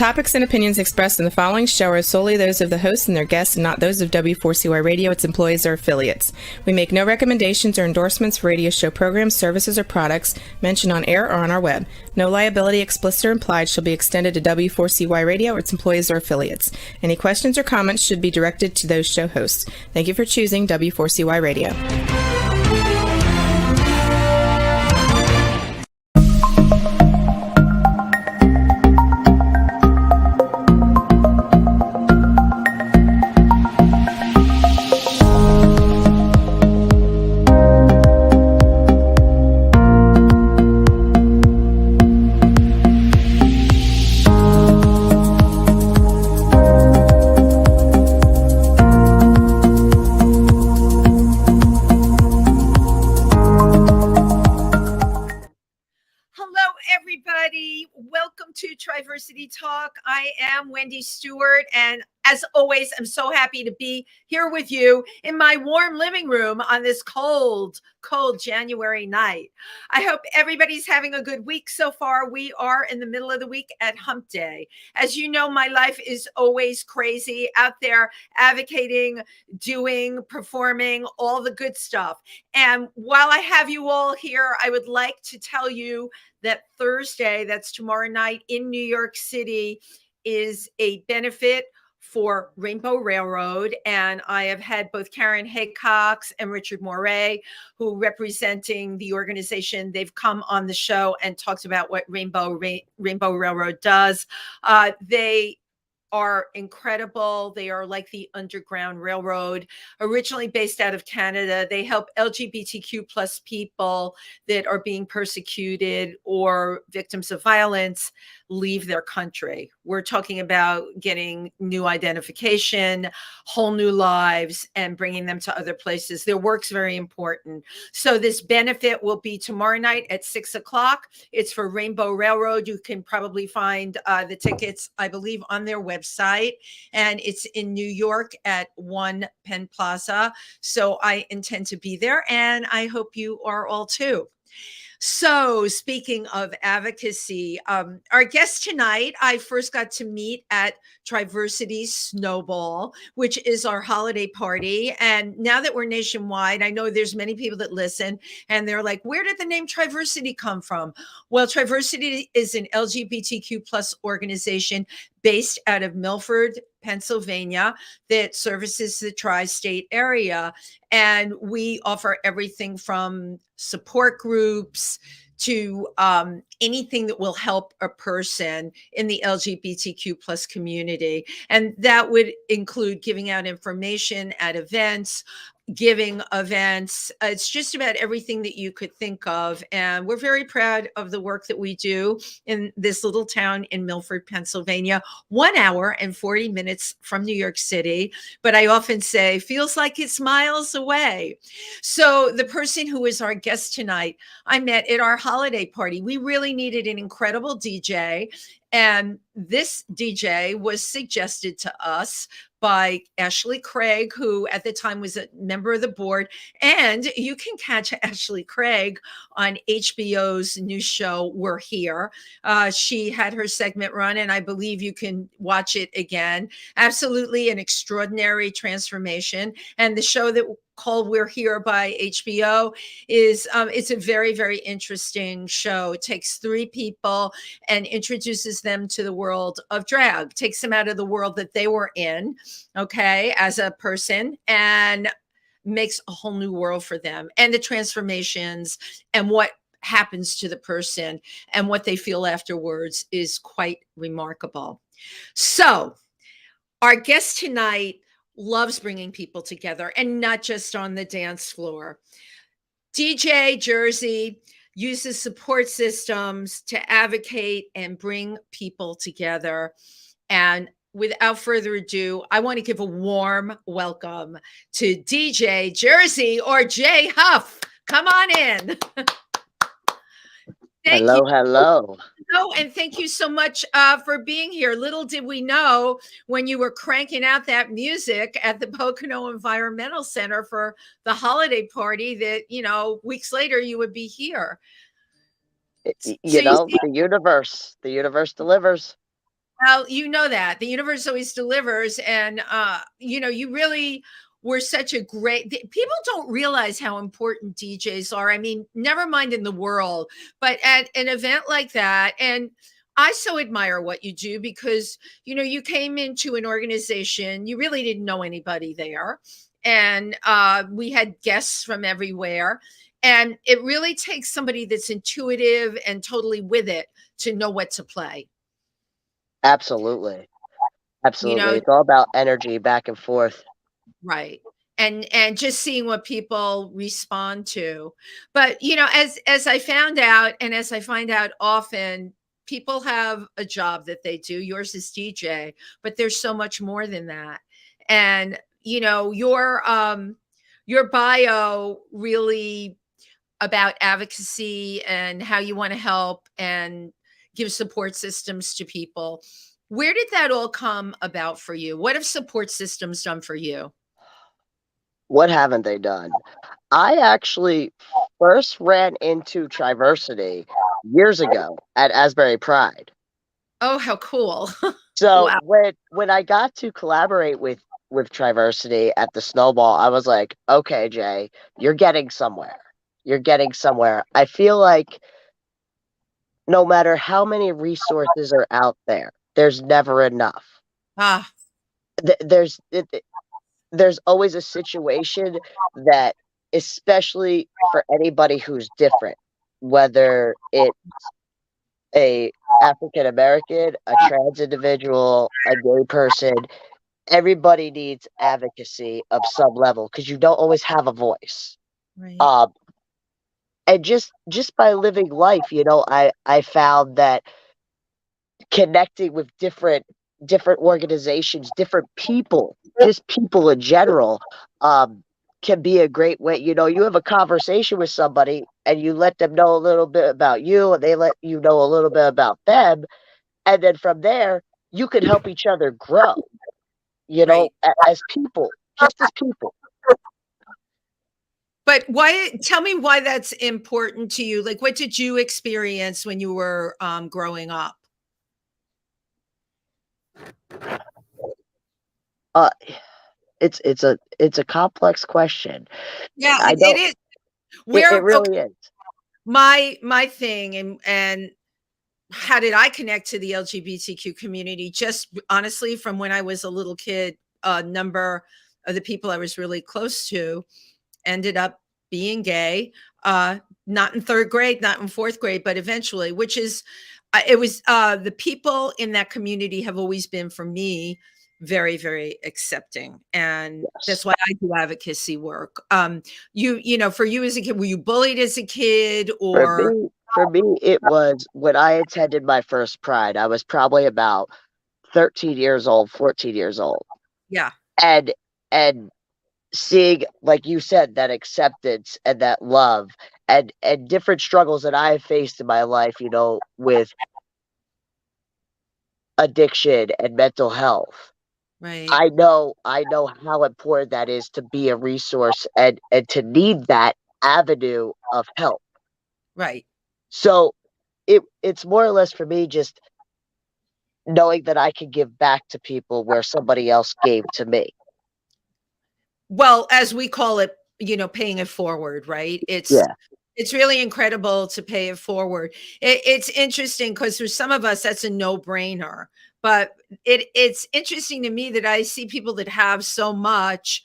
topics and opinions expressed in the following show are solely those of the host and their guests and not those of W4CY Radio, its employees, or affiliates. We make no recommendations or endorsements for radio show programs, services, or products mentioned on air or on our web. No liability, explicit or implied, shall be extended to W4CY Radio or its employees or affiliates. Any questions or comments should be directed to those show hosts. Thank you for choosing W4CY Radio. Triversity Talk. I am Wendy Stewart, and as always, I'm so happy to be here with you in my warm living room on this cold January night. I hope everybody's having a good week so far. We are in the middle of the week at Hump Day. As you know, my life is always crazy, out there advocating, doing, performing, all the good stuff. And while I have you all here, I would like to tell you that Thursday, that's tomorrow night in New York City, is a benefit for Rainbow Railroad. And I have had both Karen Haycox and Richard Moray, who representing the organization. They've come on the show and talked about what Rainbow Railroad does. They are incredible. They are like the Underground Railroad, originally based out of Canada. They help LGBTQ plus people that are being persecuted or victims of violence leave their country. We're talking about getting new identification, whole new lives, and bringing them to other places. Their work's very important. So this benefit will be tomorrow night at 6:00. It's for Rainbow Railroad. You can probably find the tickets, I believe, on their website. And it's in New York at 1 Penn Plaza. So I intend to be there, and I hope you are all too. So speaking of advocacy, our guest tonight, I first got to meet at Triversity Snowball, which is our holiday party. And now that we're nationwide, I know there's many people that listen and they're like, where did the name Triversity come from? Well, Triversity is an LGBTQ plus organization based out of Milford, Pennsylvania, that services the tri-state area. And we offer everything from support groups to anything that will help a person in the LGBTQ plus community. And that would include giving out information at events, giving events. It's just about everything that you could think of. And we're very proud of the work that we do in this little town in Milford, Pennsylvania, 1 hour and 40 minutes from New York City. But I often say, feels like it's miles away. So the person who is our guest tonight, I met at our holiday party. We really needed an incredible DJ. And this DJ was suggested to us by Ashley Craig, who at the time was a member of the board. And you can catch Ashley Craig on HBO's new show, We're Here. She had her segment run, and I believe you can watch it again. Absolutely an extraordinary transformation. And the show that called We're Here by HBO is it's a very, very interesting show. It takes 3 people and introduces them to the world of drag, takes them out of the world that they were in, okay, as a person, and makes a whole new world for them, and the transformations and what happens to the person and what they feel afterwards is quite remarkable. So our guest tonight loves bringing people together, and not just on the dance floor. DJ Jersey uses support systems to advocate and bring people together. And without further ado, I want to give a warm welcome to DJ Jersey, or Jay Huff. Come on in. Hello. And thank you so much for being here. Little did we know when you were cranking out that music at the Pocono Environmental Center for the holiday party that, you know, weeks later you would be here. The universe delivers. Well, you know that the universe always delivers, and you really were such a great. People don't realize how important DJs are. I mean, never mind in the world, but at an event like that, and I so admire what you do because you came into an organization, you really didn't know anybody there, and we had guests from everywhere, and it really takes somebody that's intuitive and totally with it to know what to play. Absolutely. You Absolutely. know, It's all about energy back and forth. right. And just seeing what people respond to. But, as I found out and as I find out often, people have a job that they do. Yours is DJ, but there's so much more than that. And, your bio really about advocacy and how you want to help and give support systems to people. Where did that all come about for you? What have support systems done for you? What haven't they done? I actually first ran into Triversity years ago at Asbury Pride. Oh, how cool. So Wow. when I got to collaborate with Triversity at the Snowball, I was like, okay, Jay, you're getting somewhere. You're getting somewhere. I feel like no matter how many resources are out there, there's never enough. Ah, Th- There's it, there's always a situation that, especially for anybody who's different, whether it's a African American, a trans individual, a gay person, everybody needs advocacy of some level because you don't always have a voice. right. Um, and just by living life, I found that connecting with different organizations, different people, just people in general, um, can be a great way. You have a conversation with somebody and you let them know a little bit about you, and they let you know a little bit about them, and then from there you can help each other grow. Right. As people, just as people. But tell me why that's important to you. Like, what did you experience when you were growing up? Uh, it's a complex question. Yeah, I it don't. is. It Where really is. my thing and how did I connect to the LGBTQ community? Just honestly, from when I was a little kid, a number of the people I was really close to ended up being gay. Not in third grade, not in fourth grade, but eventually, which is, it was the people in that community have always been for me very, very accepting, and Yes. that's why I do advocacy work. For you as a kid, were you bullied as a kid, For or me, for me, it was when I attended my first Pride. I was probably about 13 years old, 14 years old, yeah, and and seeing, like you said, that acceptance and that love, and different struggles that I have faced in my life, with addiction and mental health. right, I know how important that is to be a resource and to need that avenue of help. right. So it's more or less for me just knowing that I can give back to people where somebody else gave to me. Well, as we call it, paying it forward, right? Yeah. It's really incredible to pay it forward. It's interesting because for some of us that's a no-brainer, but it's interesting to me that I see people that have so much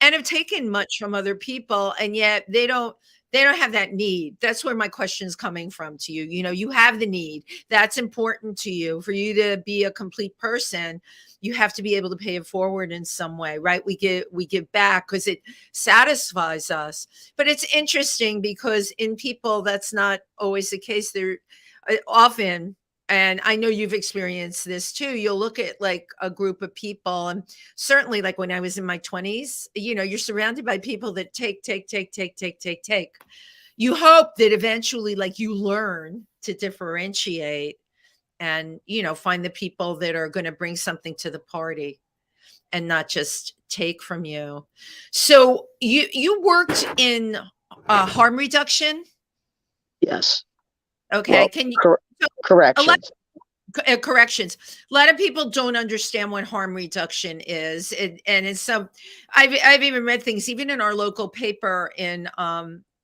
and have taken much from other people, and yet they don't have that need. That's where my question is coming from to you. You have the need. That's important to you. For you to be a complete person, you have to be able to pay it forward in some way, right? We give back because it satisfies us. But it's interesting because in people that's not always the case. They're often, and I know you've experienced this too, you'll look at like a group of people, and certainly like when I was in my 20s, you're surrounded by people that take, take, take, take, take, take, take. You hope that eventually like you learn to differentiate and find the people that are going to bring something to the party and not just take from you. So you worked in harm reduction. Yes. Okay, Well, can you, so a lot, corrections. Corrections. A lot of people don't understand what harm reduction is, and it's some. I've even read things, even in our local paper in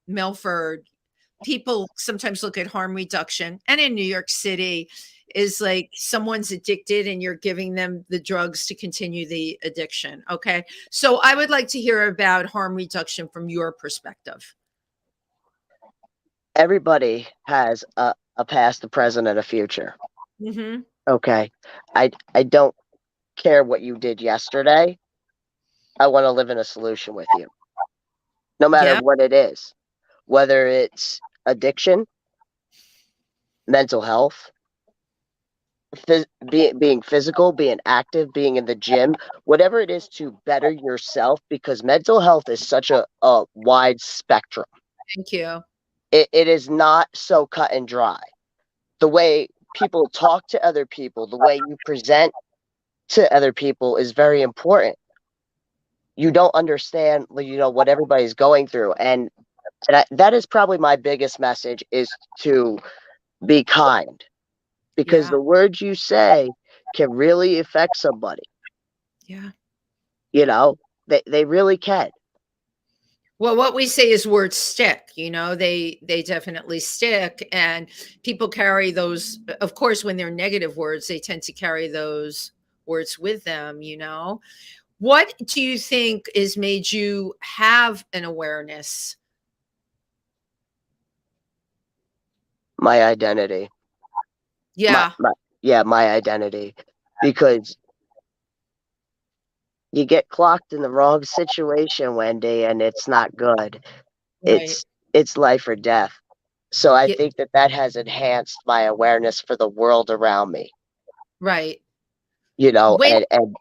Milford. People sometimes look at harm reduction, and in New York City, is like someone's addicted, and you're giving them the drugs to continue the addiction. Okay, so I would like to hear about harm reduction from your perspective. Everybody has a past, a present, and a future. Mm-hmm. Okay. I don't care what you did yesterday. I want to live in a solution with you, no matter Yeah. what it is, whether it's addiction, mental health, being physical, being active, being in the gym, whatever it is to better yourself, because mental health is such a wide spectrum. Thank you. It is not so cut and dry. The way people talk to other people, the way you present to other people is very important. You don't understand, what everybody's going through. And that is probably my biggest message, is to be kind, because Yeah. the words you say can really affect somebody. Yeah. They really can. Well, what we say is words stick, they definitely stick, and people carry those. Of course, when they're negative words, they tend to carry those words with them. What do you think has made you have an awareness? My identity. Yeah. My identity. Because you get clocked in the wrong situation, Wendy, and it's not good. Right. It's life or death. So I Yeah, think that has enhanced my awareness for the world around me. right. You know, When and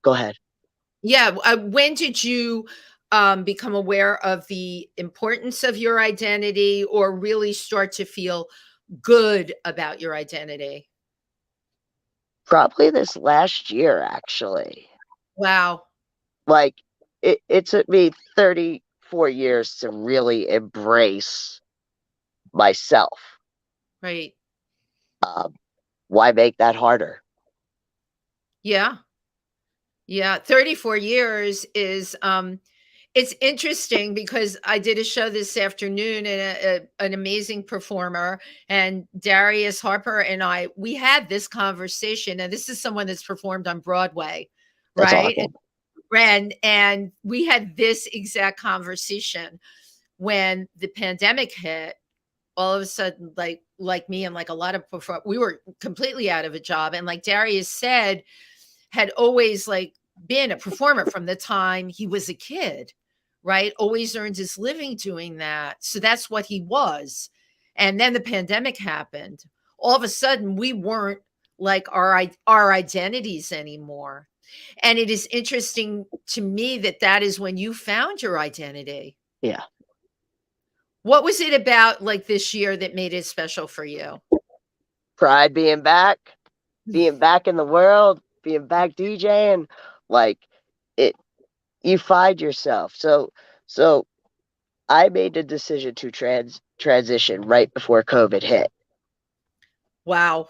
go ahead. Yeah, when did you become aware of the importance of your identity, or really start to feel good about your identity? Probably this last year, actually. Wow. Like, it took me 34 years to really embrace myself. Right. Um, why make that harder? Yeah. Yeah. 34 years is it's interesting because I did a show this afternoon, and an amazing performer, and Darius Harper and we had this conversation, and this is someone that's performed on Broadway, That's right? awesome. And we had this exact conversation when the pandemic hit. All of a sudden, like me and like a lot of we were completely out of a job, and like Darius said, had always like been a performer from the time he was a kid, right? Always earned his living doing that. So that's what he was. And then the pandemic happened. All of a sudden, we weren't like our identities anymore. And it is interesting to me that that is when you found your identity. Yeah. What was it about like this year that made it special for you? Pride being back in the world, being back DJing, like it you find yourself. So I made the decision to transition right before COVID hit. Wow.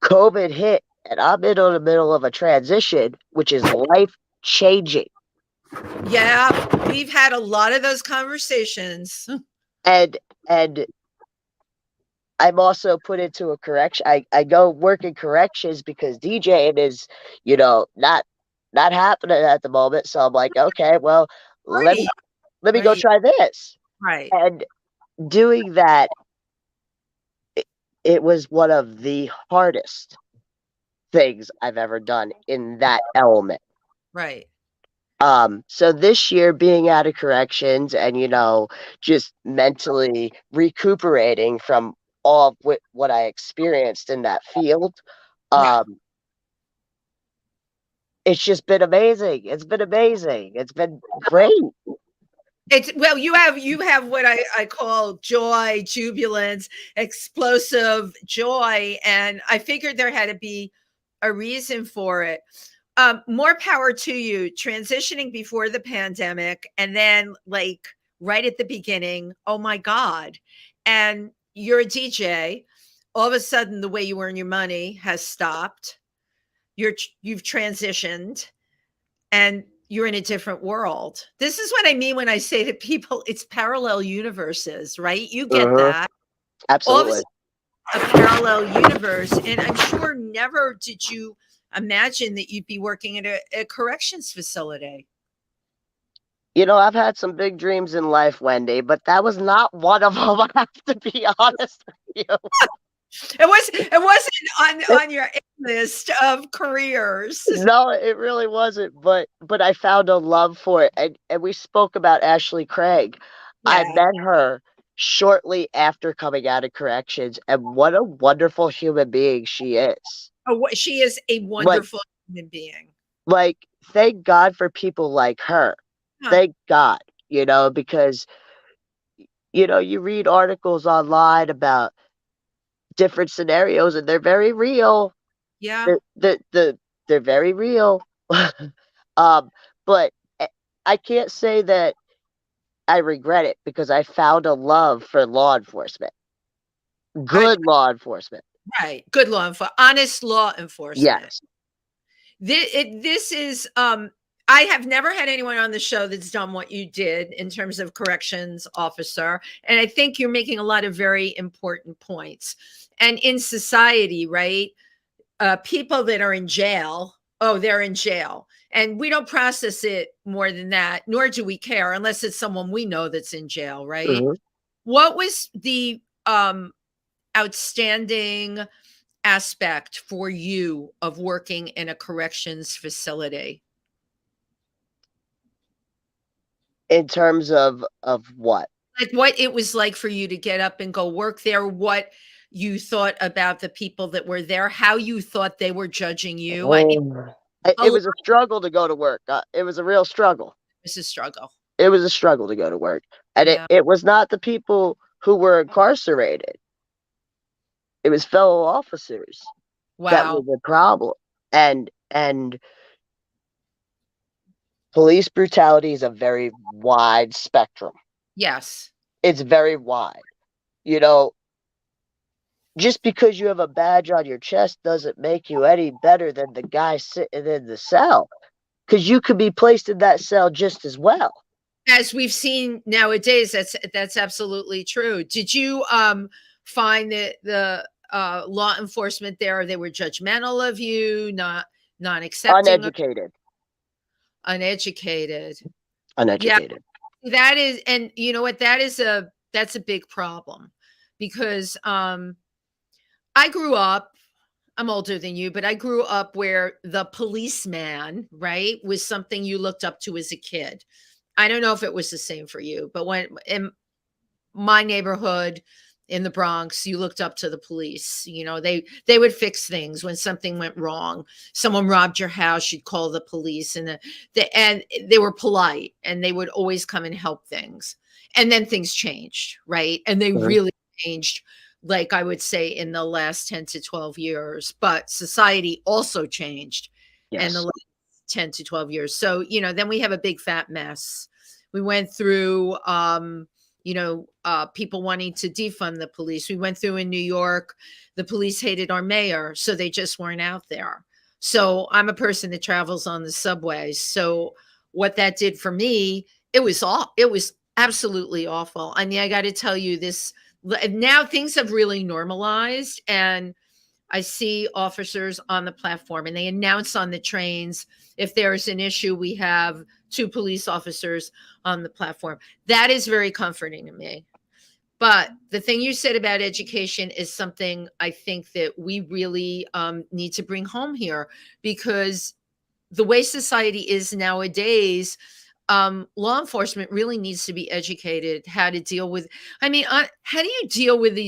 COVID hit, and I'm in the middle of a transition, which is life changing. Yeah, we've had a lot of those conversations. And I'm also put into a correction. I go work in corrections because DJing is, not happening at the moment. So I'm like, okay, well, let me Right, let me go right, try this. right. And doing that, it was one of the hardest things I've ever done in that element. Right. So this year being out of corrections and, just mentally recuperating from all of what I experienced in that field, Yeah. um, it's just been amazing. It's been amazing. It's been great. It's well, you have what I call joy, jubilance, explosive joy, and I figured there had to be a reason for it. More power to you, transitioning before the pandemic, and then like right at the beginning. Oh my God! And you're a DJ. all of a sudden the way you earn your money has stopped. You've transitioned and you're in a different world. This is what I mean when I say to people, it's parallel universes, right? You get that. All of a Absolutely. sudden, a parallel universe. And I'm sure never did you imagine that you'd be working at a corrections facility. You know, I've had some big dreams in life, Wendy, but that was not one of them. I have to be honest with you. It wasn't on your list of careers. No, it really wasn't. But I found a love for it, and we spoke about Ashley Craig. I Yeah. met her shortly after coming out of corrections, and what a wonderful human being she is. Oh, she is a Like, wonderful human being. like, thank God for people like her. Huh. Thank God, because you read articles online about different scenarios, and they're very real. Yeah. They're very real. um, but I can't say that I regret it because I found a love for law enforcement. Good law enforcement. Right. Good law enforcement, honest law enforcement. Yes. This is I have never had anyone on the show that's done what you did in terms of corrections officer, and I think you're making a lot of very important points. And in society, right, people that are in jail, oh, they're in jail, and we don't process it more than that, nor do we care unless it's someone we know that's in jail, right? Mhm. What was the outstanding aspect for you of working in a corrections facility? In terms of what? Like what it was like for you to get up and go work there, what you thought about the people that were there, how you thought they were judging you. I mean, It was a struggle to go to work. It was a real struggle. it's a struggle. It was a struggle to go to work. And Yeah. it was not the people who were incarcerated. It was fellow officers that Wow. was the problem. And police brutality is a very wide spectrum. Yes. It's very wide. You know, just because you have a badge on your chest doesn't make you any better than the guy sitting in the cell. Because you could be placed in that cell just as well. As we've seen nowadays, that's absolutely true. Did you find that the law enforcement there, they were judgmental of you, not accepting of Uneducated. uneducated? Yeah, Uneducated. that is, and you know what, that's a big problem because I grew up, I'm older than you, but I grew up where the policeman, right, was something you looked up to as a kid. I don't know if it was the same for you, but when in my neighborhood in the Bronx, you looked up to the police. You know, they would fix things when something went wrong. Someone robbed your house, you'd call the police, and and they were polite and they would always come and help things. And then things changed, right? And they Mhm. really changed, like I would say, in the last 10 to 12 years. But society also changed in the Yes. last 10 to 12 years. So, then we have a big fat mess. We went through people wanting to defund the police. We went through in New York, the police hated our mayor, so they just weren't out there. So I'm a person that travels on the subways. So what that did for me, it was absolutely awful. I mean, I got to tell you this, now things have really normalized, and I see officers on the platform and they announce on the trains, if there's an issue, we have 2 police officers on the platform. That is very comforting to me. But the thing you said about education is something I think that we really need to bring home here, because the way society is nowadays, law enforcement really needs to be educated how to deal with. I mean, how do you deal with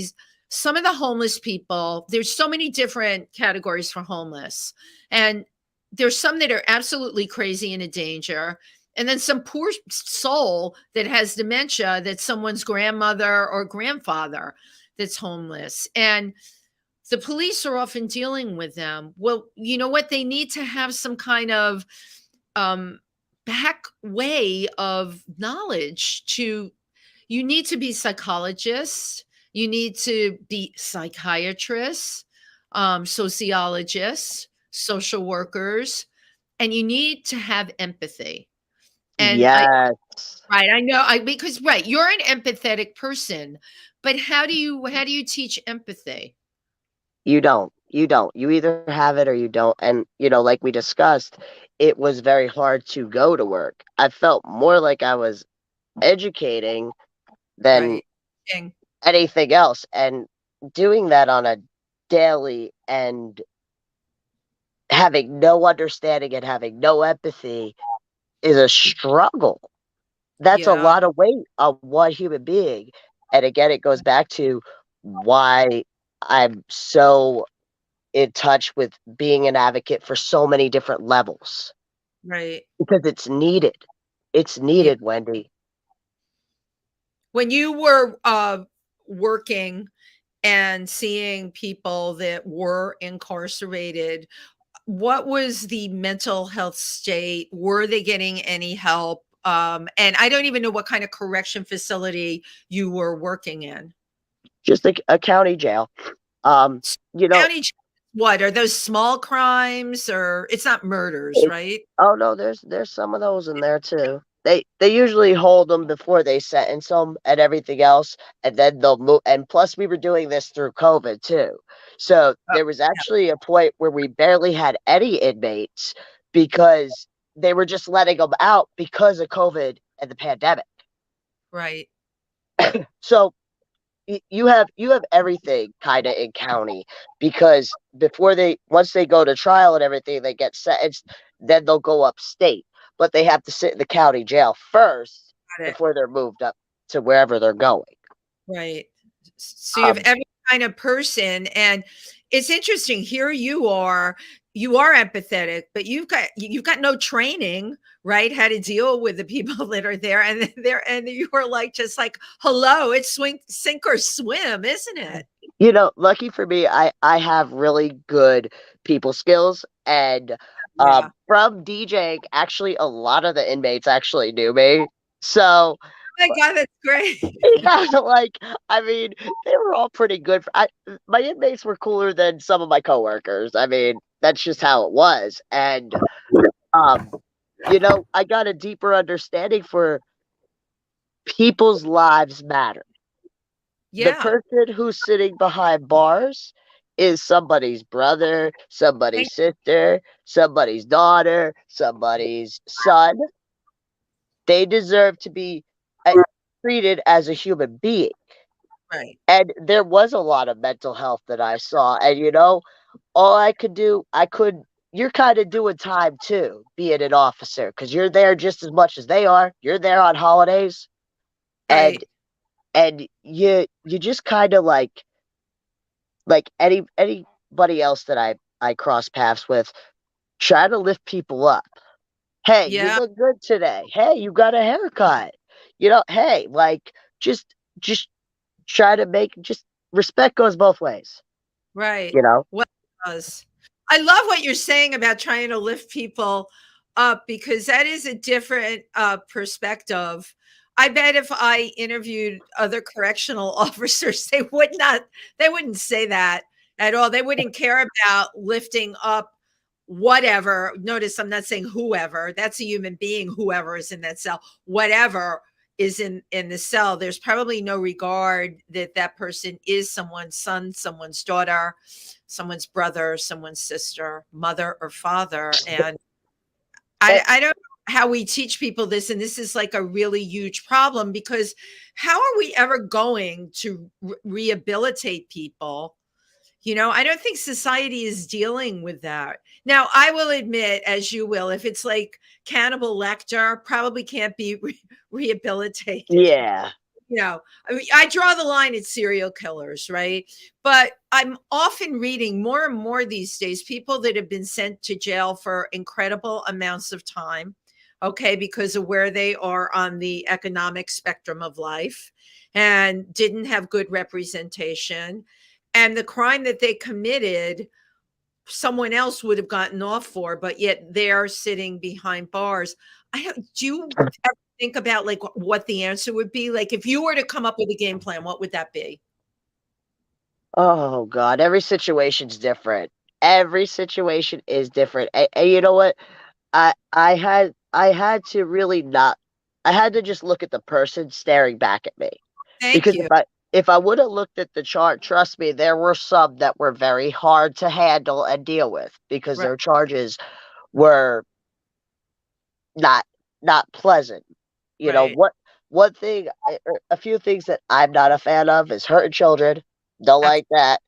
some of the homeless people? There's so many different categories for homeless, and there's some that are absolutely crazy and in danger, and then some poor soul that has dementia, that's someone's grandmother or grandfather that's homeless, and the police are often dealing with them. Well, you know what? They need to have some kind of back way of knowledge. You need to be psychologists, You need to be psychiatrists, sociologists, social workers, and you need to have empathy. And Yes. I know, because right, you're an empathetic person, but how do you teach empathy? You don't. You don't. You either have it or you don't. And, like we discussed, it was very hard to go to work. I felt more like I was educating than Right. Ing. anything else. And doing that on a daily and having no understanding and having no empathy is a struggle. That's a Yeah, lot of weight on one human being. And again, it goes back to why I'm so in touch with being an advocate for so many different levels right. because it's needed. It's Yeah. needed, Wendy. When you were working and seeing people that were incarcerated, what was the mental health state? Were they getting any help? And I don't even know what kind of correction facility you were working in. Just a county jail. Um, you know, County, what are those small crimes, or it's not murders, it, right? oh no, there's some of those in there too. They usually hold them before they sentence them and everything else, and then they'll move. And plus, we were doing this through COVID too, so Oh, there was actually a point where we barely had any inmates because they were just letting them out because of COVID and the pandemic. right. So you have everything kind of in county because before they once they go to trial and everything, they get sentenced, then they'll go upstate, but they have to sit in the county jail first Got it. before they're moved up to wherever they're going. Right. So you have um every kind of person, and it's interesting. Here you are empathetic, but you've got no training, right? How to deal with the people that are there, and you are like just like, hello, it's sink or swim, isn't it? Lucky for me, I have really good people skills, and Yeah. from DJing, actually a lot of the inmates actually knew me, so Oh my God, that's great. yeah, like, I mean, they were all pretty good. My inmates were cooler than some of my coworkers. I mean, that's just how it was. And, um, I got a deeper understanding for people's lives matter. The Yeah. person who's sitting behind bars is somebody's brother, somebody's Thank- sister, somebody's daughter, somebody's son. They deserve to be treated as a human being. Right. And there was a lot of mental health that I saw. And all I could do, you're kind of doing time too, being an officer, because you're there just as much as they are. You're there on holidays, and Right. you just kind of like anybody else that I cross paths with, try to lift people up. Hey, you Yeah. look good today. Hey, you got a haircut. Hey, like, just try to make, just respect goes both ways. Right. You know? What it does. I love what you're saying about trying to lift people up, because that is a different perspective. I bet if I interviewed other correctional officers, they wouldn't say that at all. They wouldn't care about lifting up whatever. Notice I'm not saying whoever. That's a human being, whoever is in that cell. Whatever is in the cell, there's probably no regard that that person is someone's son, someone's daughter, someone's brother, someone's sister, mother or father. And Eh, I don't know how we teach people this, and this is like a really huge problem, because how are we ever going to rehabilitate people? I don't think society is dealing with that. Now, I will admit, as you will, if it's like Cannibal Lecter, probably can't be rehabilitated. Yeah. I mean, I draw the line at serial killers, right? But I'm often reading more and more these days people that have been sent to jail for incredible amounts of time, okay, because of where they are on the economic spectrum of life and didn't have good representation. And the crime that they committed, someone else would have gotten off for, but yet they're sitting behind bars. Do you ever think about like what the answer would be? Like if you were to come up with a game plan, what would that be? Oh God, every situation's different. Every situation is different. And you know what? I had to really not I had to just look at the person staring back at me. Thank Because you. if I would have looked at the chart, trust me, there were some that were very hard to handle and deal with because Right. their charges were not not pleasant. You know, Right. what one thing a few things that I'm not a fan of is hurting children. Don't Abs- like that.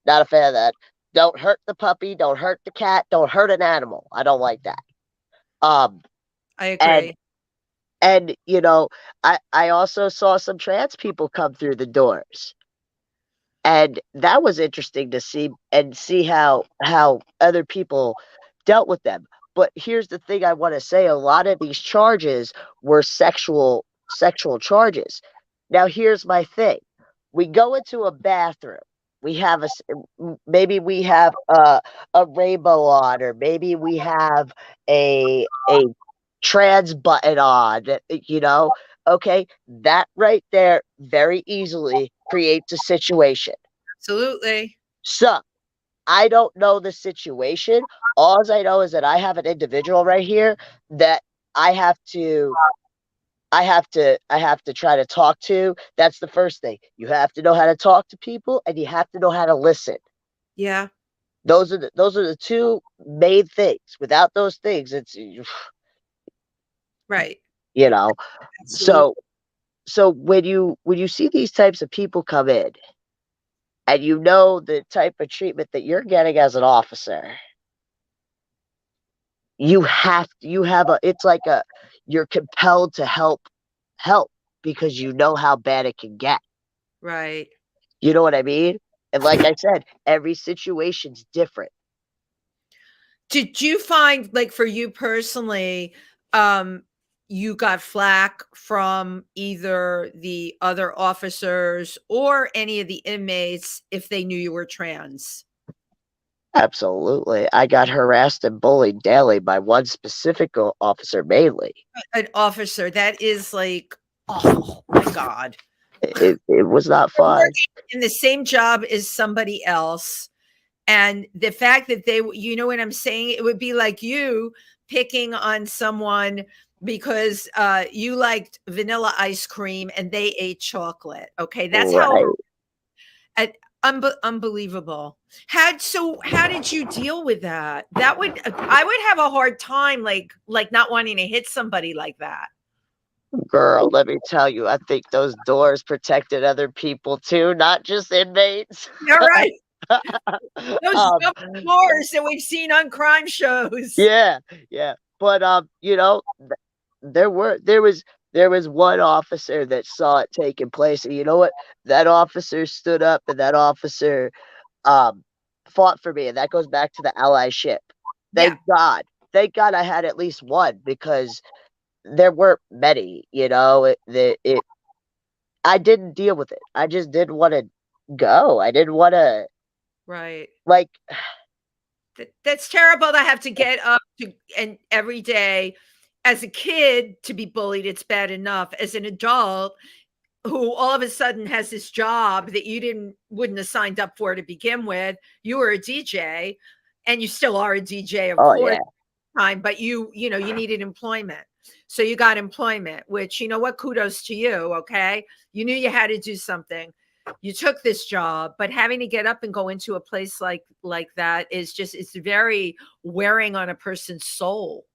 Not a fan of that. Don't hurt the puppy, don't hurt the cat, don't hurt an animal. I don't like that. Um I and agree. and you know, I also saw some trans people come through the doors. And that was interesting to see and see how other people dealt with them. But here's the thing I want to say, a lot of these charges were sexual charges. Now here's my thing. We go into a bathroom. We have maybe we have a rainbow on, or maybe we have a trans button on, you know. Okay, that right there very easily creates a situation. Absolutely. So I don't know the situation. All I know is that I have an individual right here that I have to I have to try to talk to. That's the first thing. You have to know how to talk to people and you have to know how to listen. Yeah. Those are the two main things. Without those things, it's Right. you know. Absolutely. So when you see these types of people come in and you know the type of treatment that you're getting as an officer, you have a it's like a you're compelled to help because you know how bad it can get. Right. You know what I mean? And like I said, every situation's different. Did you find, like, for you personally, um, you got flack from either the other officers or any of the inmates if they knew you were trans? Absolutely. I got harassed and bullied daily by one specific officer mainly. An officer, that is, like, oh my god. It was not You're fun. working in the same job as somebody else, and the fact that you know what I'm saying? It would be like you picking on someone because, you liked vanilla ice cream and they ate chocolate, okay? That's how Right. uh, unbelievable. How did you deal with that? That would I would have a hard time, like, not wanting to hit somebody like that. Girl, let me tell you, I think those doors protected other people too, not just inmates. Yeah, right. Those um, double doors that we've seen on crime shows. yeah, yeah. But there was one officer that saw it taking place, and you know what? That officer stood up, and that officer um fought for me, and that goes back to the ally ship. Yeah. Thank God I had at least one because there weren't many. I didn't deal with it. I just didn't want to go. I didn't want to Right. like. That's terrible to have to get up to and every day. As a kid, to be bullied, it's bad enough. As an adult who all of a sudden has this job that you wouldn't have signed up for to begin with, you were a DJ, and you still are a DJ, of Oh course, yeah, time, but you needed employment. So you got employment, which, you know what, kudos to you, okay? You knew you had to do something. You took this job, but having to get up and go into a place like that is just it's very wearing on a person's soul.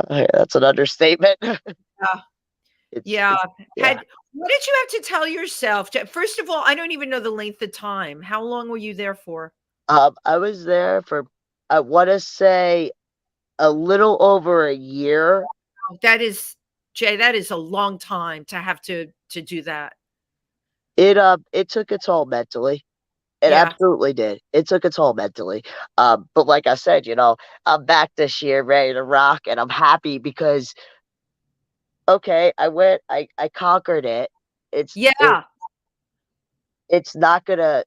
that's an understatement. Yeah. it's Yeah. it's yeah. Had What did you have to tell yourself? First of all, I don't even know the length of time. How long were you there for? I was there for I want to say a little over a year. Oh, that is Jay, that is a long time to have to do that. It took its toll mentally. It Yeah. absolutely did. It took its toll mentally. But like I said, I'm back this year, ready to rock, and I'm happy because okay, I conquered it. It's it, Yeah. it's not gonna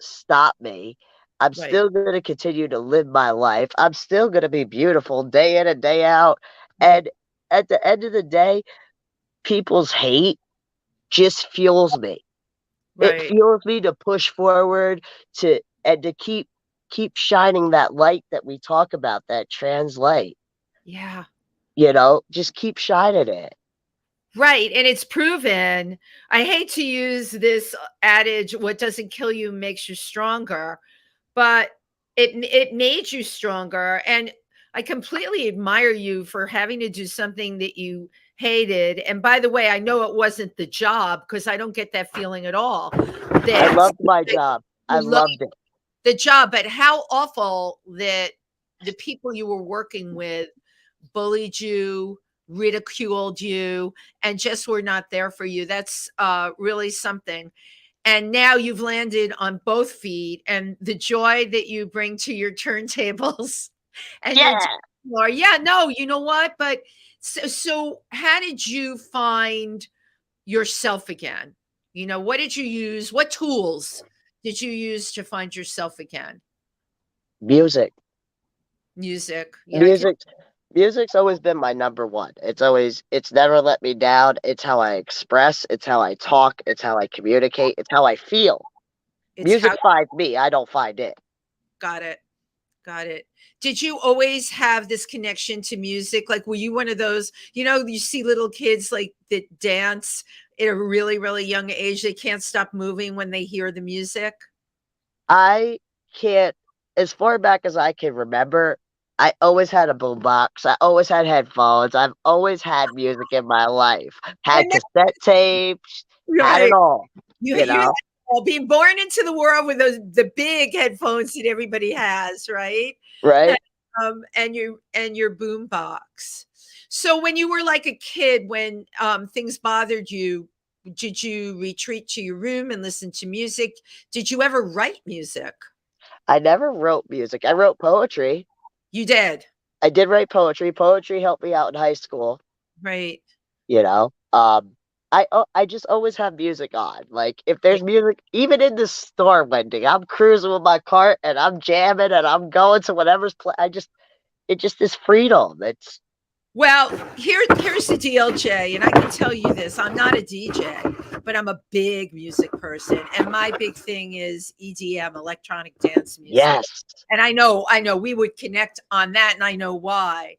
stop me. I'm Right. still gonna continue to live my life. I'm still gonna be beautiful day in and day out. Yeah. And at the end of the day, people's hate just fuels me. It Right. fuels me to push forward to keep shining that light that we talk about, that trans light. Yeah. Just keep shining it. Right, and it's proven. I hate to use this adage, "What doesn't kill you makes you stronger," but it made you stronger, and I completely admire you for having to do something that you hated, and by the way, I know it wasn't the job because I don't get that feeling at all, I that loved my that job. I you love loved it. the job, but how awful that the people you were working with bullied you, ridiculed you, and just were not there for you. That's really something. And now you've landed on both feet, and the joy that you bring to your turntables and your Yeah. floor. Yeah, no, you know what? But so how did you find yourself again? What did you use? What tools did you use to find yourself again? Music. Music. Yeah, I can. Music Music's always been my number one. It's never let me down. It's how I express, it's how I talk, it's how I communicate, it's how I feel. It's Music how. finds me, I don't find it. Got it. Got it. Did you always have this connection to music? Like, were you one of those, you see little kids like that dance at a really, really young age. They can't stop moving when they hear the music. I can't, as far back as I can remember, I always had a boombox. I always had headphones. I've always had music in my life. I Had know, cassette tapes, had it right. all, You you you know? well, being born into the world with the big headphones that everybody has, right? Right? And your boom box. So when you were like a kid, when things bothered you, did you retreat to your room and listen to music? Did you ever write music? I never wrote music. I wrote poetry. You did, I did write poetry. Poetry helped me out in high school, right? you know? I just always have music on. Like, if there's music, even in the store, Wendy, I'm cruising with my cart and I'm jamming and I'm going to whatever's play. It just is freedom. It's Well, here's the deal, Jay, and I can tell you this. I'm not a DJ, but I'm a big music person. And my big thing is EDM, electronic dance music. yes. And I know we would connect on that, and I know why.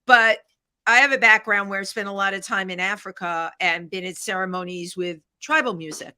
But I have a background where I spent a lot of time in Africa and been at ceremonies with tribal music.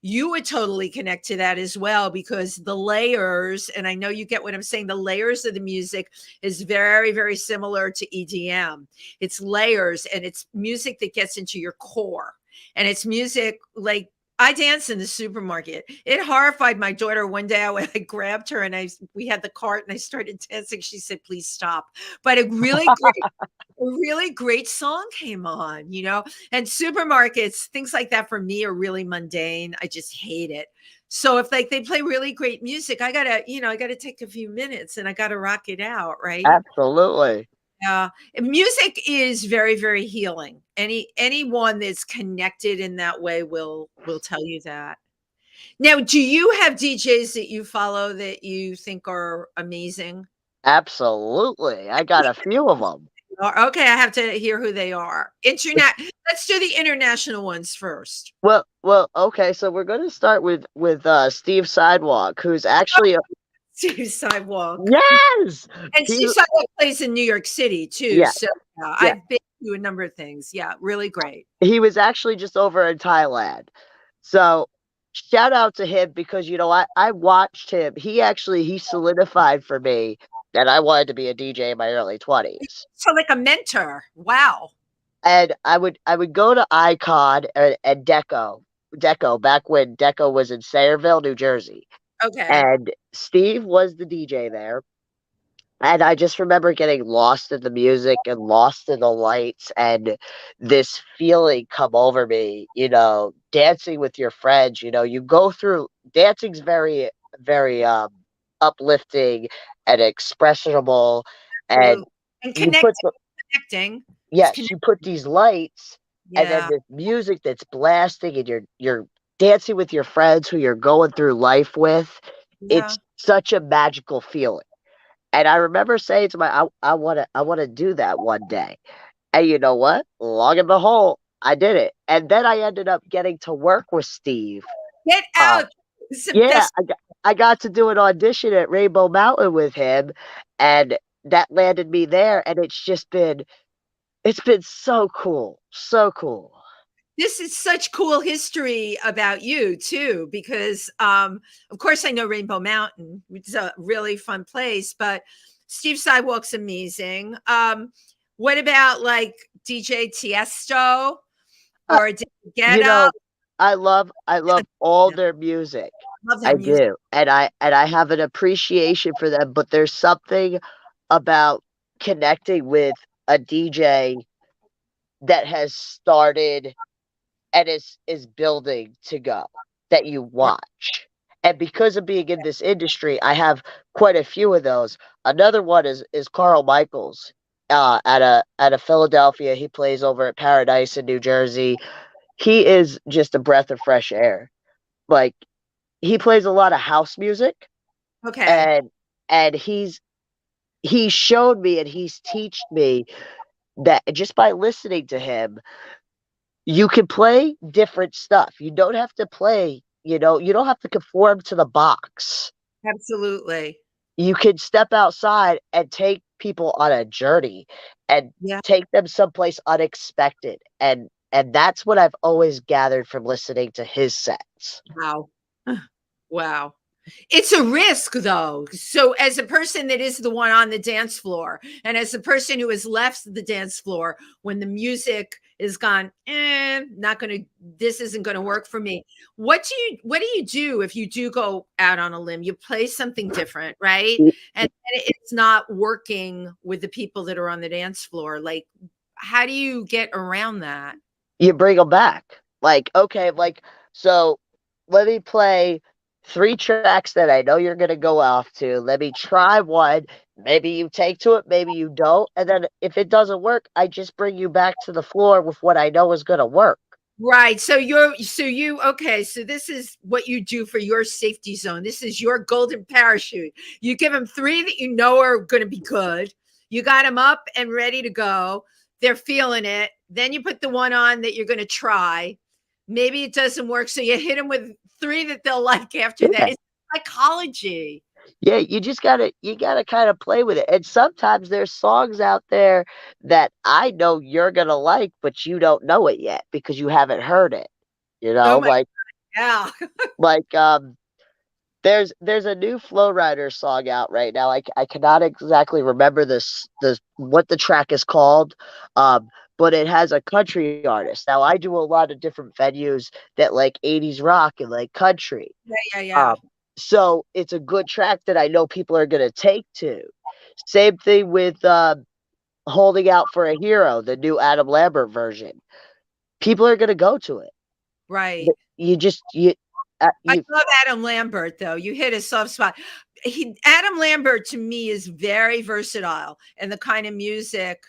You would totally connect to that as well because the layers, and I know you get what I'm saying, the layers of the music is very, very similar to EDM. It's layers and it's music that gets into your core. And it's music like I dance in the supermarket. It horrified my daughter one day. I grabbed her and we had the cart and I started dancing. She said, "Please stop." But a really great song came on, and supermarkets, things like that for me are really mundane. I just hate it. So if like they play really great music, I gotta take a few minutes and I gotta rock it out, right? Absolutely. Yeah. And music is very, very healing. Anyone that's connected in that way will tell you that. Now, do you have DJs that you follow that you think are amazing? Absolutely. I got a few of them. Okay, I have to hear who they are. Internet. Let's do the international ones first. Okay, so we're going to start with Steve Sidewalk, who's actually Steve Sidewalk. yes. And He's Steve Sidewalk plays in New York City too. yeah, So yeah, yeah. I've been to a number of things. Yeah, really great. He was actually just over in Thailand. So shout out to him because I watched him. He solidified for me that I wanted to be a DJ in my early 20s. So like a mentor. Wow. And I would go to Icon and Deco back when Deco was in Sayreville, New Jersey. Okay. And Steve was the DJ there. And I just remember getting lost in the music and lost in the lights and this feeling come over me, dancing with your friends, you go through dancing's very, very uplifting and expressible and Absolutely. And you put the connecting. It's yes, you put these lights and then yeah. this music that's blasting and you're dancing with your friends who you're going through life with. Yeah. It's such a magical feeling. And I remember saying to I wanna do that one day. And you know what? Long and behold, I did it. And then I ended up getting to work with Steve Get Uh, out. It's the yeah, best. I got to do an audition at Rainbow Mountain with him, and that landed me there. And it's been so cool, so cool. This is such cool history about you too, because of course I know Rainbow Mountain, which is a really fun place, but Steve Sidewalk's amazing. What about like DJ Tiesto Uh, or David you Guetta? know, I love all their music. Love their I music. do, and I have an appreciation for them. But there's something about connecting with a DJ that has started and is building to go that you watch. And because of being in this industry, I have quite a few of those. Another one is Carl Michaels, out of Philadelphia. He plays over at Paradise in New Jersey. He is just a breath of fresh air. Like, he plays a lot of house music, Okay. and he's showed me and he's taught me that just by listening to him, you can play different stuff. You don't have to play, you don't have to conform to the box. Absolutely. You can step outside and take people on a journey and Yeah. take them someplace unexpected. And that's what I've always gathered from listening to his sets. Wow. Wow. It's a risk though. So as a person that is the one on the dance floor and as a person who has left the dance floor when the music is gone, not going to, this isn't going to work for me. What do you do if you do go out on a limb? You play something different, right? And it's not working with the people that are on the dance floor. Like, how do you get around that? You bring them back. Like, okay, like, so let me play 3 tracks that I know you're gonna go off to. Let me try one. Maybe you take to it, maybe you don't. And then if it doesn't work, I just bring you back to the floor with what I know is gonna work. Right. Okay. So this is what you do for your safety zone. This is your golden parachute. You give them 3 that you know are going to be good. You got them up and ready to go. They're feeling it. Then you put the one on that you're going to try. Maybe it doesn't work. So you hit them with 3 that they'll like after that. Yeah. It's psychology. Yeah, you gotta kind of play with it. And sometimes there's songs out there that I know you're gonna like, but you don't know it yet because you haven't heard it. You Oh know, my, yeah. like there's a new Flow Rider song out right now. I cannot exactly remember this what the track is called. But it has a country artist. Now I do a lot of different venues that like 80s rock and like country. Yeah. Um, so it's a good track that I know people are gonna take to. Same thing with Holding Out for a Hero, the new Adam Lambert version. People are gonna go to it. Right. You just you I you love Adam Lambert, though. You hit a soft spot. Adam Lambert to me is very versatile and the kind of music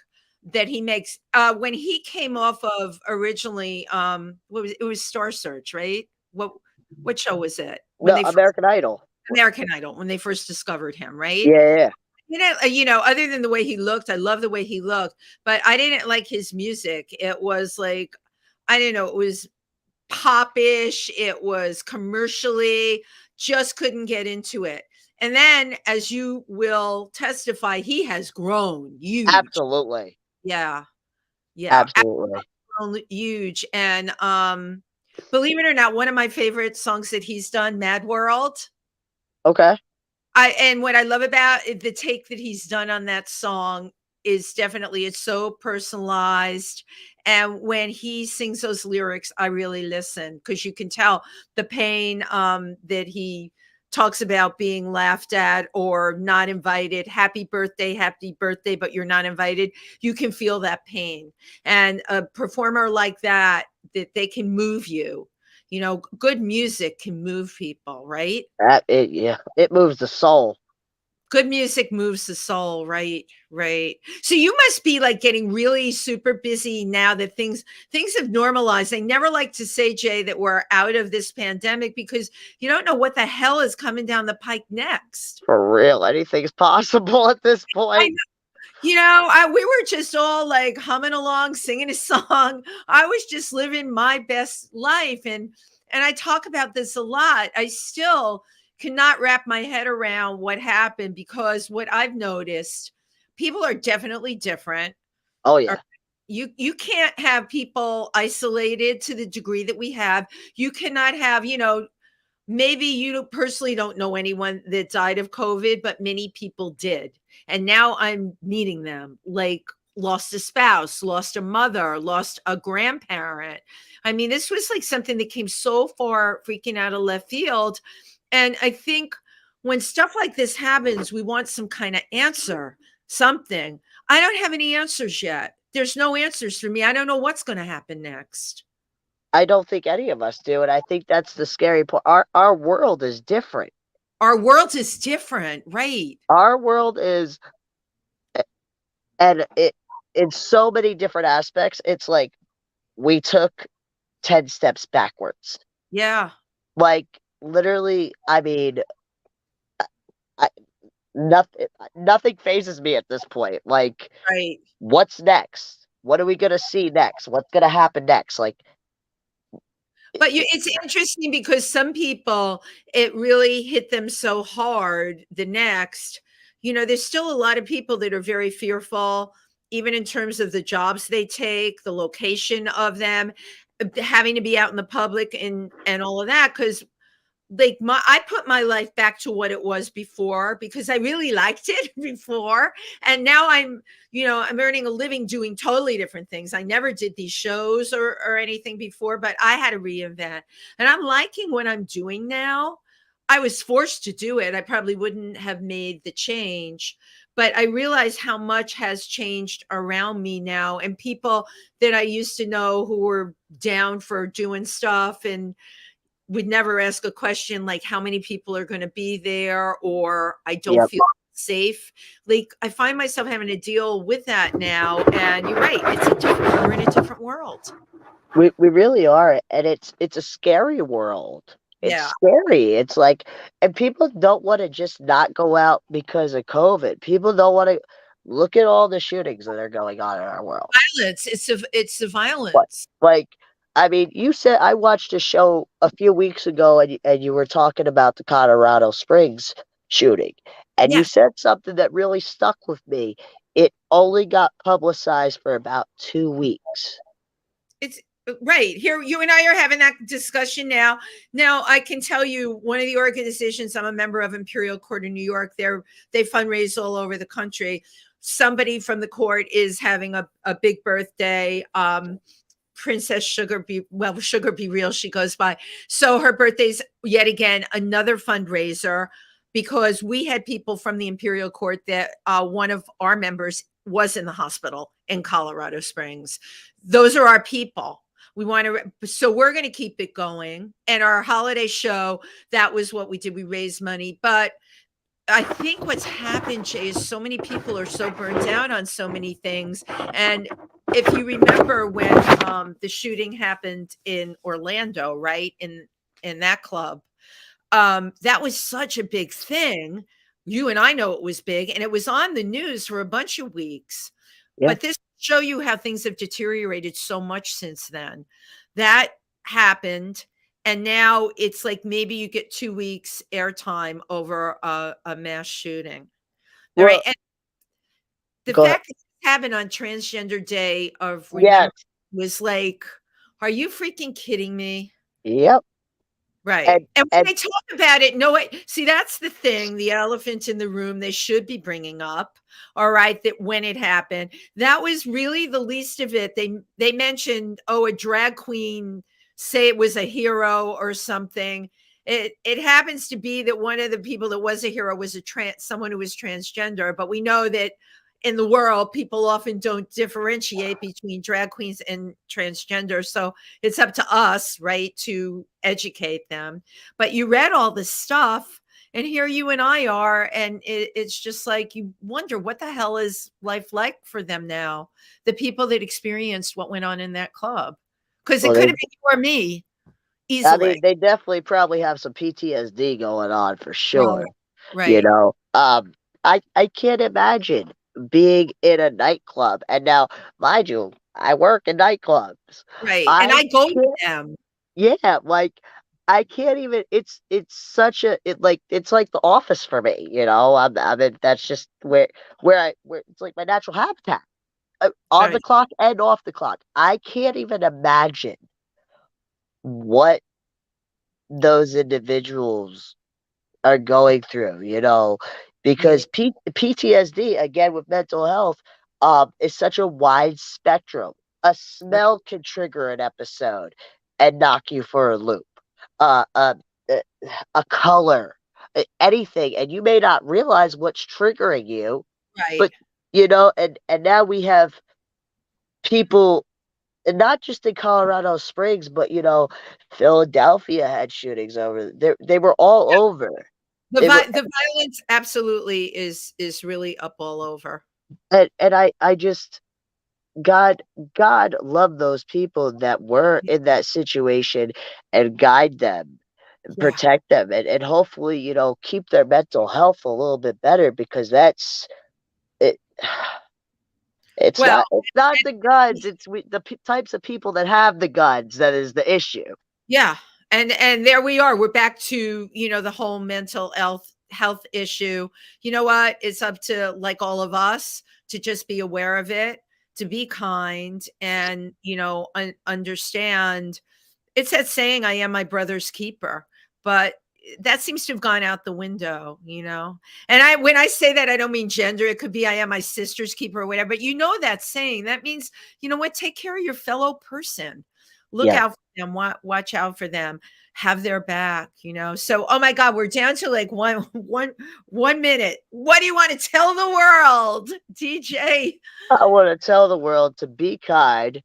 that he makes. When he came off of originally, it was Star Search, right? What show was it when no they American Idol. American Idol when they first discovered him, right? Yeah, yeah. Other than the way he looked, I love the way he looked, but I didn't like his music. It was like, I don't know, it was popish, it was commercially, just couldn't get into it. And then, as you will testify, he has grown huge. Absolutely. Yeah, yeah, Absolutely. grown huge. And believe it or not, one of my favorite songs that he's done, Mad World. Okay. And what I love about the take that he's done on that song is definitely it's so personalized. And when he sings those lyrics, I really listen because you can tell the pain that he talks about being laughed at or not invited. Happy birthday, but you're not invited. You can feel that pain. And a performer like that they can move you. Good music can move people, right? Yeah, it moves the soul. Good music moves the soul, right? Right. So you must be like getting really super busy now that things have normalized. I never like to say, Jay, that we're out of this pandemic because you don't know what the hell is coming down the pike next. For real, anything's possible at this I point. we were just all like humming along, singing a song. I was just living my best life. And and I talk about this a lot, I still cannot wrap my head around what happened, because what I've noticed, people are definitely different. Oh Or yeah. you can't have people isolated to the degree that we have. You cannot have, maybe you personally don't know anyone that died of COVID, but many people did. And now I'm meeting them, like lost a spouse, lost a mother, lost a grandparent. I mean, this was like something that came so far freaking out of left field. And I think when stuff like this happens, we want some kind of answer, something. I don't have any answers yet. There's no answers for me. I don't know what's going to happen next. I don't think any of us do, and I think that's the scary part. Our world is different. Our world is different, right? Our world is, and it in so many different aspects. It's like we took 10 steps backwards. Yeah. Like literally, I mean, I, nothing phases me at this point. Like, Right. what's next? What are we gonna see next? What's gonna happen next? Like, But it's interesting because some people, it really hit them so hard. The next, there's still a lot of people that are very fearful, even in terms of the jobs they take, the location of them, having to be out in the public and all of that. Because like I put my life back to what it was before, because I really liked it before. And now I'm earning a living doing totally different things. I never did these shows or anything before, but I had to reinvent. And I'm liking what I'm doing now. I was forced to do it. I probably wouldn't have made the change, but I realize how much has changed around me now. And people that I used to know who were down for doing stuff and would never ask a question like how many people are going to be there, or I don't yep. feel safe. Like I find myself having to deal with that now. And you're right, we're in a different world. We really are, and it's a scary world. It's Yeah. scary. It's like, and people don't want to just not go out because of COVID. People don't want to look at all the shootings that are going on in our world. Violence. It's the What? violence. Like, I mean, you said I watched a show a few weeks ago, and you were talking about the Colorado Springs shooting, and you Yeah. said something that really stuck with me. It only got publicized for about 2 weeks. It's right here. You and I are having that discussion now. Now I can tell you one of the organizations I'm a member of, Imperial Court in New York, they fundraise all over the country. Somebody from the court is having a big birthday. Princess Sugar Be Real, she goes by. So her birthday's yet again another fundraiser, because we had people from the Imperial Court that one of our members was in the hospital in Colorado Springs. Those are our people. We want to, so we're going to keep it going. And our holiday show, that was what we did. We raised money. But I think what's happened, Jay, is so many people are so burned out on so many things. And if you remember when the shooting happened in Orlando, right, in that club, that was such a big thing. You and I know it was big, and it was on the news for a bunch of weeks. Yeah. But this show you how things have deteriorated so much since then. That happened. And now it's like maybe you get 2 weeks airtime over a mass shooting. All right. And the fact that it happened on Transgender Day of Remembrance was like, are you freaking kidding me? Yep. Right. And when they talk about it, no way. See, that's the thing, the elephant in the room they should be bringing up. All right. That when it happened, that was really the least of it. They mentioned, a drag queen, say it was a hero or something. It happens to be that one of the people that was a hero was someone who was transgender, but we know that in the world, people often don't differentiate between drag queens and transgender. So it's up to us, right, to educate them. But you read all this stuff, and here you and I are, and it's just like you wonder what the hell is life like for them now, the people that experienced what went on in that club. Because it could have been you or me, easily. I mean, they definitely probably have some PTSD going on for sure. Right. You know, I can't imagine being in a nightclub. And now, mind you, I work in nightclubs. Right. And I go to them. Yeah, like I can't even. It's such a it's like the office for me. I mean that's just where it's like my natural habitat. On the Right. clock and off the clock. I can't even imagine what those individuals are going through, because Right. PTSD, again, with mental health, is such a wide spectrum. A Right. smell can trigger an episode and knock you for a loop. Uh, uh, uh, a color, anything, and you may not realize what's triggering you, Right. but and now we have people, and not just in Colorado Springs, but Philadelphia had shootings over there. They were all over. They were, The violence absolutely is really up all over. and I just God love those people that were in that situation and guide them, and Yeah. protect them, and hopefully keep their mental health a little bit better, because that's it. Well, It's not the guns. It's the types of people that have the guns that is the issue. yeah. And there we are. We're back to, the whole mental health issue. You know what? It's up to, like, all of us to just be aware of it, to be kind, and, understand. It's that saying, I am my brother's keeper, but that seems to have gone out the window. And when I say that, I don't mean gender. It could be I am my sister's keeper or whatever, but that saying, that means, you know what, take care of your fellow person. Look Yeah, out for them, watch out for them, have their back. So, oh my God, we're down to like one minute. What do you want to tell the world, DJ? I want to tell the world to be kind,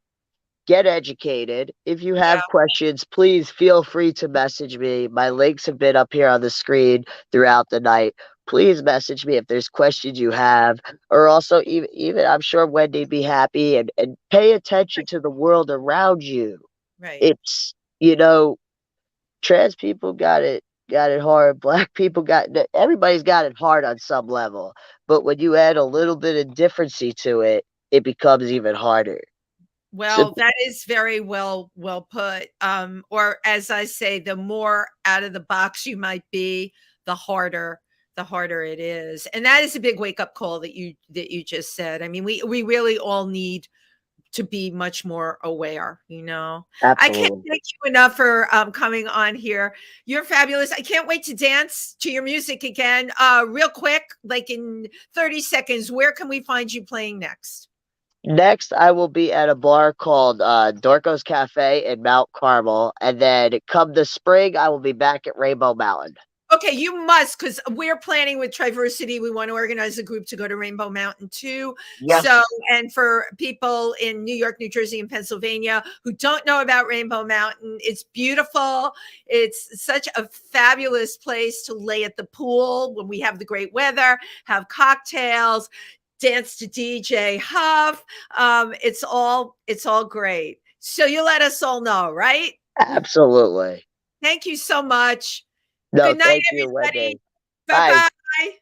get educated. If you Yeah, have questions, please feel free to message me. My links have been up here on the screen throughout the night. Please message me if there's questions you have, or also even I'm sure Wendy'd be happy, and pay attention right, to the world around you. right. It's trans people got it hard. Black people everybody's got it hard on some level. But when you add a little bit of differency to it, it becomes even harder. Well, Simple. that is very well put. Or as I say, the more out of the box you might be, the harder it is. And that is a big wake up call that you just said. I mean, we really all need to be much more aware. I can't Absolutely. thank you enough for coming on here. You're fabulous. I can't wait to dance to your music again. Real quick, like in 30 seconds, where can we find you playing next? Next, I will be at a bar called Dorco's Cafe in Mount Carmel, and then come the spring, I will be back at Rainbow Mountain. Okay, you must, because we're planning with Triversity. We want to organize a group to go to Rainbow Mountain too. So, Yes, and for people in New York, New Jersey, and Pennsylvania who don't know about Rainbow Mountain, it's beautiful. It's such a fabulous place to lay at the pool when we have the great weather, have cocktails, dance to DJ Huff. It's all great. So you let us all know, right? absolutely. Thank you so much. No, Good night, thank you, everybody. Wendy. Bye. Bye-bye.